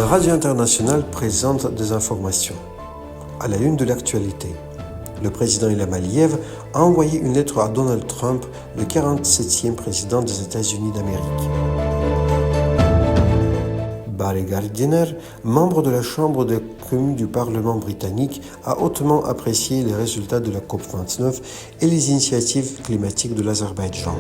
Radio Internationale présente des informations. À la une de l'actualité, le président Ilham Aliyev a envoyé une lettre à Donald Trump, le 47e président des États-Unis d'Amérique. Barry Gardiner, membre de la Chambre des communes du Parlement britannique, a hautement apprécié les résultats de la COP29 et les initiatives climatiques de l'Azerbaïdjan.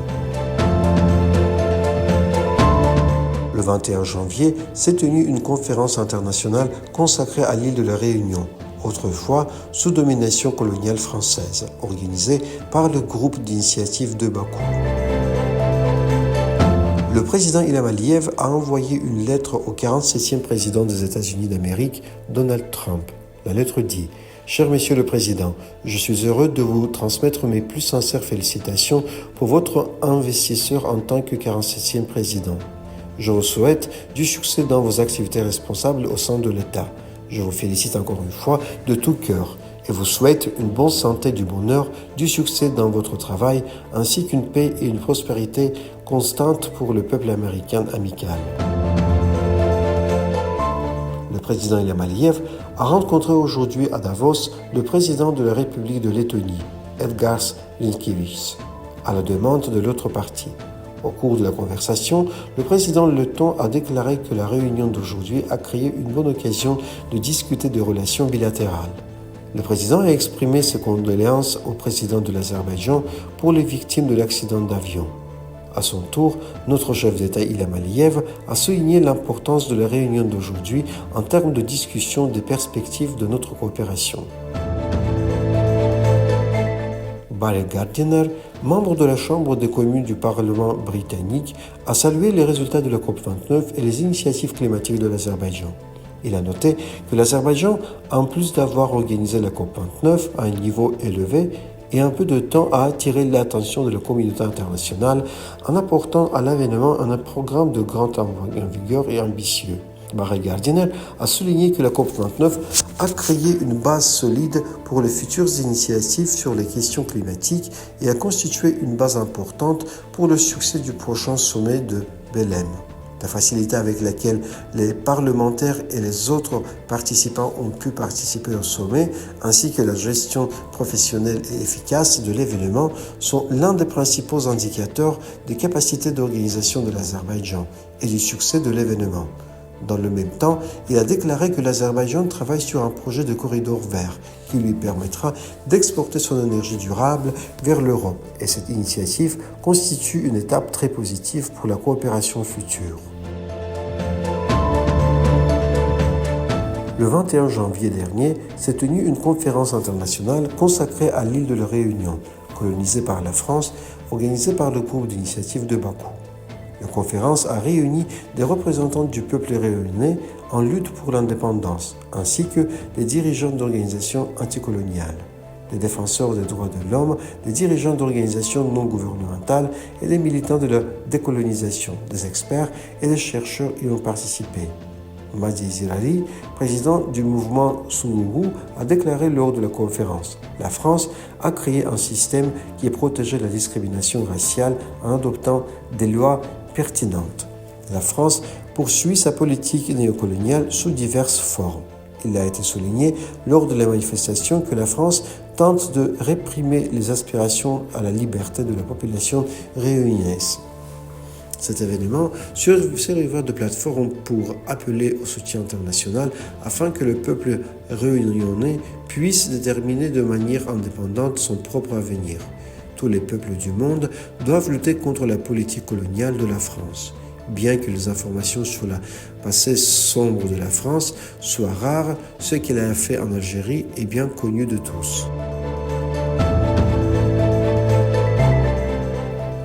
Le 21 janvier s'est tenue une conférence internationale consacrée à l'île de la Réunion, autrefois sous domination coloniale française, organisée par le groupe d'initiative de Bakou. Le président Ilham Aliyev a envoyé une lettre au 47e président des États-Unis d'Amérique, Donald Trump. La lettre dit « Cher Monsieur le Président, je suis heureux de vous transmettre mes plus sincères félicitations pour votre investisseur en tant que 47e président. Je vous souhaite du succès dans vos activités responsables au sein de l'État. Je vous félicite encore une fois de tout cœur et vous souhaite une bonne santé, du bonheur, du succès dans votre travail, ainsi qu'une paix et une prospérité constante pour le peuple américain amical. » Le président Ilham Aliyev a rencontré aujourd'hui à Davos le président de la République de Lettonie, Edgars Rinkēvičs, à la demande de l'autre partie. Au cours de la conversation, le président letton a déclaré que la réunion d'aujourd'hui a créé une bonne occasion de discuter des relations bilatérales. Le président a exprimé ses condoléances au président de l'Azerbaïdjan pour les victimes de l'accident d'avion. À son tour, notre chef d'État Ilham Aliyev a souligné l'importance de la réunion d'aujourd'hui en termes de discussion des perspectives de notre coopération. Barry Gardiner, membre de la Chambre des communes du Parlement britannique, a salué les résultats de la COP29 et les initiatives climatiques de l'Azerbaïdjan. Il a noté que l'Azerbaïdjan, en plus d'avoir organisé la COP29 à un niveau élevé, et un peu de temps a attiré l'attention de la communauté internationale en apportant à l'événement un programme de grande envergure et ambitieux. Barry Gardiner a souligné que la COP29 a créé une base solide pour les futures initiatives sur les questions climatiques et a constitué une base importante pour le succès du prochain sommet de Belém. La facilité avec laquelle les parlementaires et les autres participants ont pu participer au sommet, ainsi que la gestion professionnelle et efficace de l'événement, sont l'un des principaux indicateurs des capacités d'organisation de l'Azerbaïdjan et du succès de l'événement. Dans le même temps, il a déclaré que l'Azerbaïdjan travaille sur un projet de corridor vert qui lui permettra d'exporter son énergie durable vers l'Europe, et cette initiative constitue une étape très positive pour la coopération future. Le 21 janvier dernier s'est tenue une conférence internationale consacrée à l'île de la Réunion, colonisée par la France, organisée par le groupe d'initiative de Bakou. La conférence a réuni des représentants du peuple réunionnais en lutte pour l'indépendance, ainsi que des dirigeants d'organisations anticoloniales, des défenseurs des droits de l'homme, des dirigeants d'organisations non gouvernementales et des militants de la décolonisation, des experts et des chercheurs y ont participé. Madi Zirari, président du mouvement Sunungu, a déclaré lors de la conférence « La France a créé un système qui protégeait la discrimination raciale en adoptant des lois pertinentes. La France poursuit sa politique néocoloniale sous diverses formes. Il a été souligné lors de la manifestation que la France tente de réprimer les aspirations à la liberté de la population réunionnaise. » Cet événement servira de plateforme pour appeler au soutien international afin que le peuple réunionnais puisse déterminer de manière indépendante son propre avenir. Tous les peuples du monde doivent lutter contre la politique coloniale de la France. Bien que les informations sur la passé sombre de la France soient rares, ce qu'elle a fait en Algérie est bien connu de tous.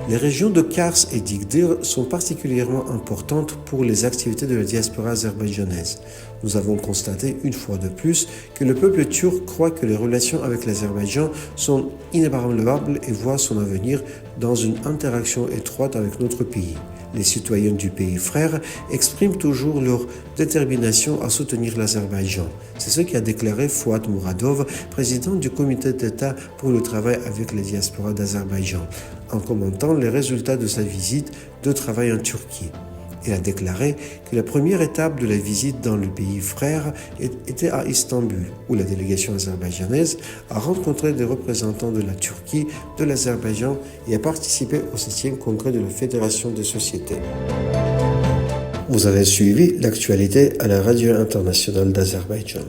Les régions de Kars et d'Igdir sont particulièrement importantes pour les activités de la diaspora azerbaïdjanaise. Nous avons constaté une fois de plus que le peuple turc croit que les relations avec l'Azerbaïdjan sont inébranlables et voit son avenir dans une interaction étroite avec notre pays. Les citoyens du pays frère expriment toujours leur détermination à soutenir l'Azerbaïdjan. C'est ce qu'a déclaré Fouad Mouradov, président du comité d'État pour le travail avec les diasporas d'Azerbaïdjan, en commentant les résultats de sa visite de travail en Turquie. Il a déclaré que la première étape de la visite dans le pays frère était à Istanbul, où la délégation azerbaïdjanaise a rencontré des représentants de la Turquie, de l'Azerbaïdjan et a participé au 7e congrès de la Fédération des sociétés. Vous avez suivi l'actualité à la radio internationale d'Azerbaïdjan.